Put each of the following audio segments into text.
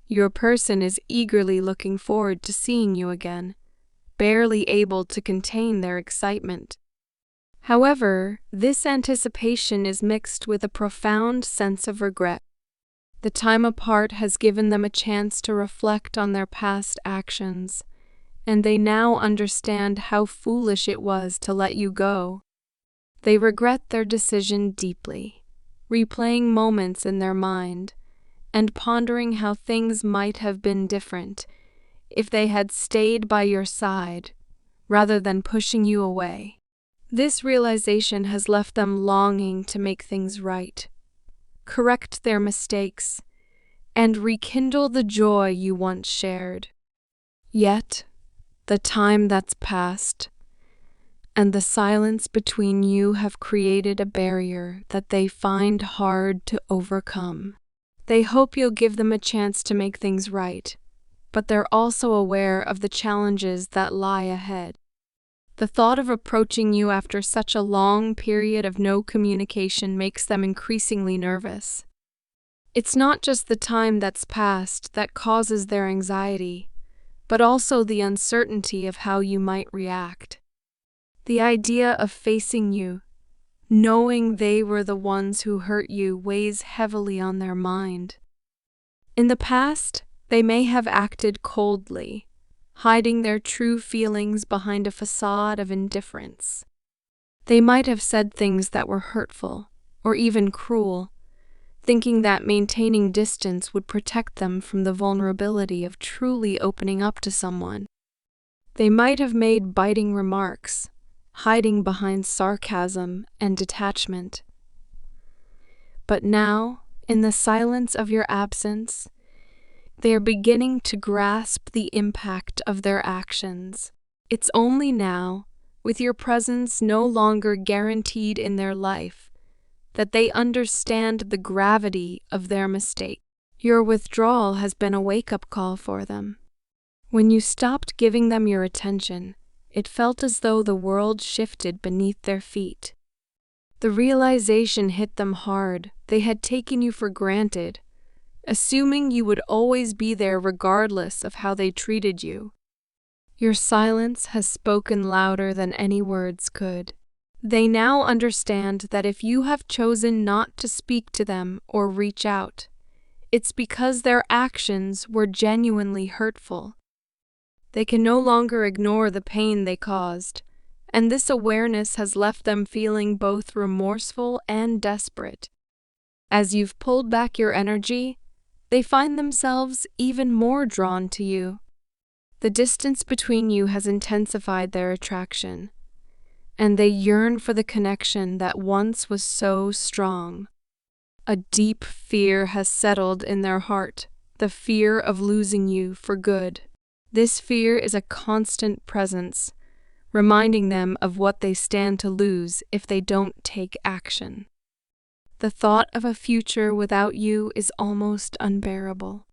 Your person is eagerly looking forward to seeing you again, barely able to contain their excitement. However, this anticipation is mixed with a profound sense of regret. The time apart has given them a chance to reflect on their past actions, and they now understand how foolish it was to let you go. They regret their decision deeply, replaying moments in their mind and pondering how things might have been different if they had stayed by your side rather than pushing you away. This realization has left them longing to make things right, correct their mistakes, and rekindle the joy you once shared. Yet, the time that's passed and the silence between you have created a barrier that they find hard to overcome. They hope you'll give them a chance to make things right, but they're also aware of the challenges that lie ahead. The thought of approaching you after such a long period of no communication makes them increasingly nervous. It's not just the time that's passed that causes their anxiety, but also the uncertainty of how you might react. The idea of facing you, knowing they were the ones who hurt you, weighs heavily on their mind. In the past, they may have acted coldly, hiding their true feelings behind a facade of indifference. They might have said things that were hurtful or even cruel, thinking that maintaining distance would protect them from the vulnerability of truly opening up to someone. They might have made biting remarks, hiding behind sarcasm and detachment. But now, in the silence of your absence, they are beginning to grasp the impact of their actions. It's only now, with your presence no longer guaranteed in their life, that they understand the gravity of their mistake. Your withdrawal has been a wake-up call for them. When you stopped giving them your attention, it felt as though the world shifted beneath their feet. The realization hit them hard. They had taken you for granted, assuming you would always be there regardless of how they treated you. Your silence has spoken louder than any words could. They now understand that if you have chosen not to speak to them or reach out, it's because their actions were genuinely hurtful. They can no longer ignore the pain they caused, and this awareness has left them feeling both remorseful and desperate. As you've pulled back your energy, they find themselves even more drawn to you. The distance between you has intensified their attraction, and they yearn for the connection that once was so strong. A deep fear has settled in their heart, the fear of losing you for good. This fear is a constant presence, reminding them of what they stand to lose if they don't take action. The thought of a future without you is almost unbearable.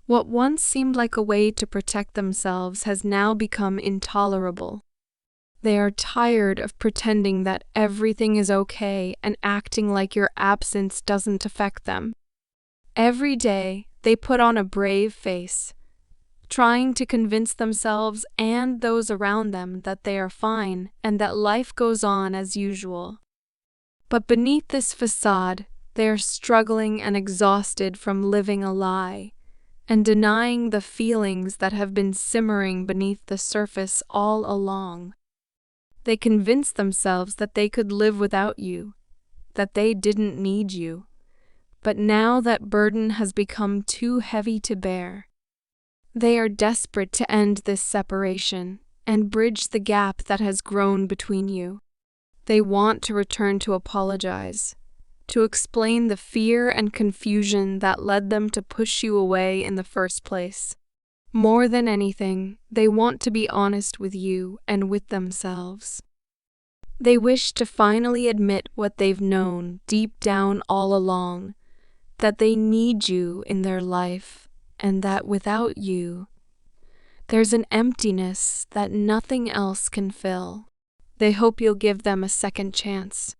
What once seemed like a way to protect themselves has now become intolerable. They are tired of pretending that everything is okay and acting like your absence doesn't affect them. Every day, they put on a brave face, trying to convince themselves and those around them that they are fine and that life goes on as usual. But beneath this facade, they are struggling and exhausted from living a lie and denying the feelings that have been simmering beneath the surface all along. They convince themselves that they could live without you, that they didn't need you. But now that burden has become too heavy to bear. They are desperate to end this separation and bridge the gap that has grown between you. They want to return to apologize, to explain the fear and confusion that led them to push you away in the first place. More than anything, they want to be honest with you and with themselves. They wish to finally admit what they've known deep down all along, that they need you in their life, and that without you, there's an emptiness that nothing else can fill. They hope you'll give them a second chance.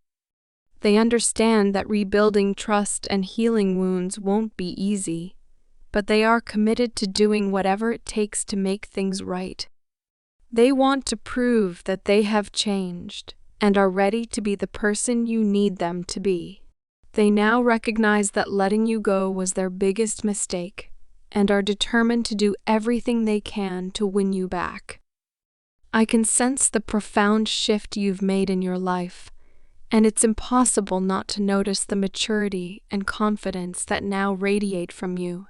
They understand that rebuilding trust and healing wounds won't be easy, but they are committed to doing whatever it takes to make things right. They want to prove that they have changed and are ready to be the person you need them to be. They now recognize that letting you go was their biggest mistake and are determined to do everything they can to win you back. I can sense the profound shift you've made in your life, and it's impossible not to notice the maturity and confidence that now radiate from you.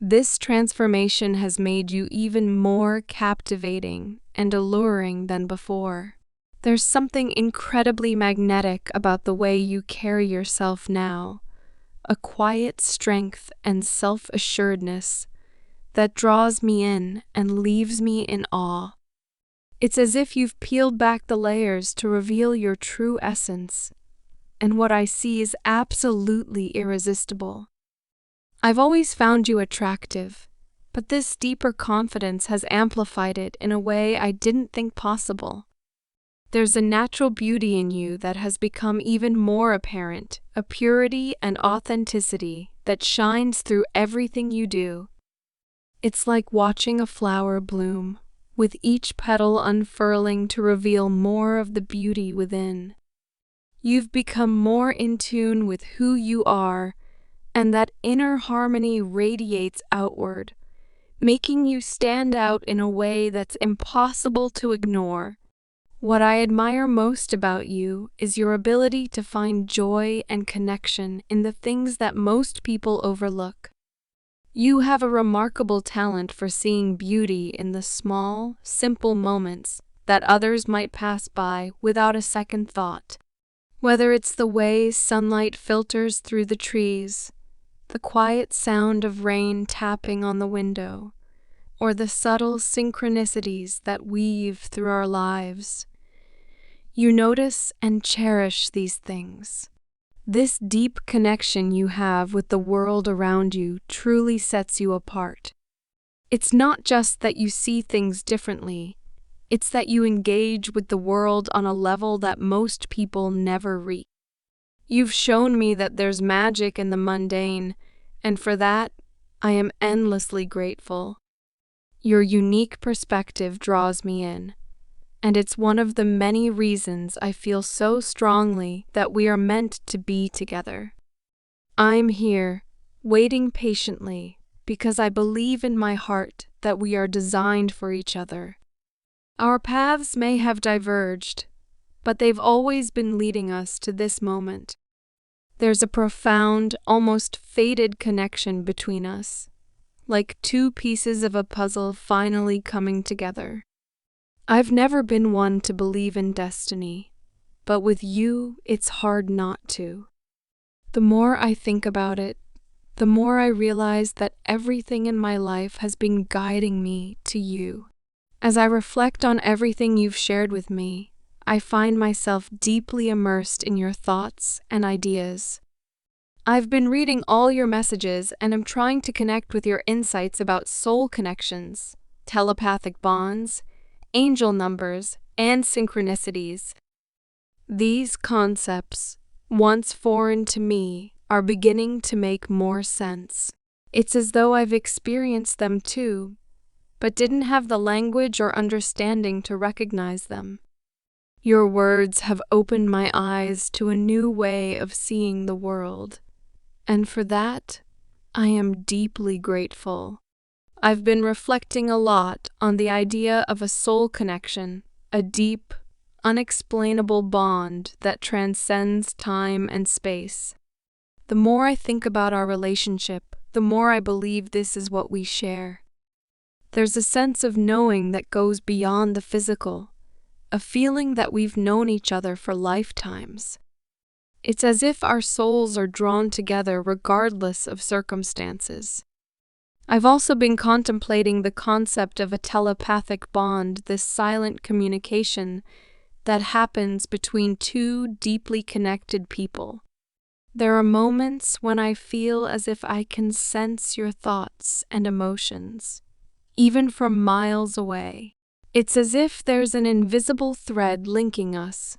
This transformation has made you even more captivating and alluring than before. There's something incredibly magnetic about the way you carry yourself now, a quiet strength and self-assuredness that draws me in and leaves me in awe. It's as if you've peeled back the layers to reveal your true essence, and what I see is absolutely irresistible. I've always found you attractive, but this deeper confidence has amplified it in a way I didn't think possible. There's a natural beauty in you that has become even more apparent, a purity and authenticity that shines through everything you do. It's like watching a flower bloom, with each petal unfurling to reveal more of the beauty within. You've become more in tune with who you are, and that inner harmony radiates outward, making you stand out in a way that's impossible to ignore. What I admire most about you is your ability to find joy and connection in the things that most people overlook. You have a remarkable talent for seeing beauty in the small, simple moments that others might pass by without a second thought. Whether it's the way sunlight filters through the trees, the quiet sound of rain tapping on the window, or the subtle synchronicities that weave through our lives, you notice and cherish these things. This deep connection you have with the world around you truly sets you apart. It's not just that you see things differently, it's that you engage with the world on a level that most people never reach. You've shown me that there's magic in the mundane, and for that, I am endlessly grateful. Your unique perspective draws me in, and it's one of the many reasons I feel so strongly that we are meant to be together. I'm here, waiting patiently, because I believe in my heart that we are designed for each other. Our paths may have diverged, but they've always been leading us to this moment. There's a profound, almost fated connection between us, like two pieces of a puzzle finally coming together. I've never been one to believe in destiny, but with you, it's hard not to. The more I think about it, the more I realize that everything in my life has been guiding me to you. As I reflect on everything you've shared with me, I find myself deeply immersed in your thoughts and ideas. I've been reading all your messages and am trying to connect with your insights about soul connections, telepathic bonds, angel numbers, and synchronicities. These concepts, once foreign to me, are beginning to make more sense. It's as though I've experienced them too, but didn't have the language or understanding to recognize them. Your words have opened my eyes to a new way of seeing the world, and for that, I am deeply grateful. I've been reflecting a lot on the idea of a soul connection, a deep, unexplainable bond that transcends time and space. The more I think about our relationship, the more I believe this is what we share. There's a sense of knowing that goes beyond the physical, a feeling that we've known each other for lifetimes. It's as if our souls are drawn together regardless of circumstances. I've also been contemplating the concept of a telepathic bond, this silent communication that happens between two deeply connected people. There are moments when I feel as if I can sense your thoughts and emotions, even from miles away. It's as if there's an invisible thread linking us,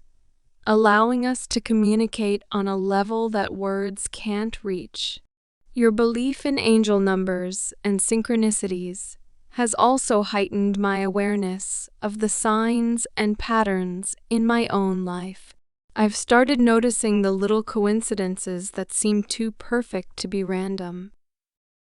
allowing us to communicate on a level that words can't reach. Your belief in angel numbers and synchronicities has also heightened my awareness of the signs and patterns in my own life. I've started noticing the little coincidences that seem too perfect to be random.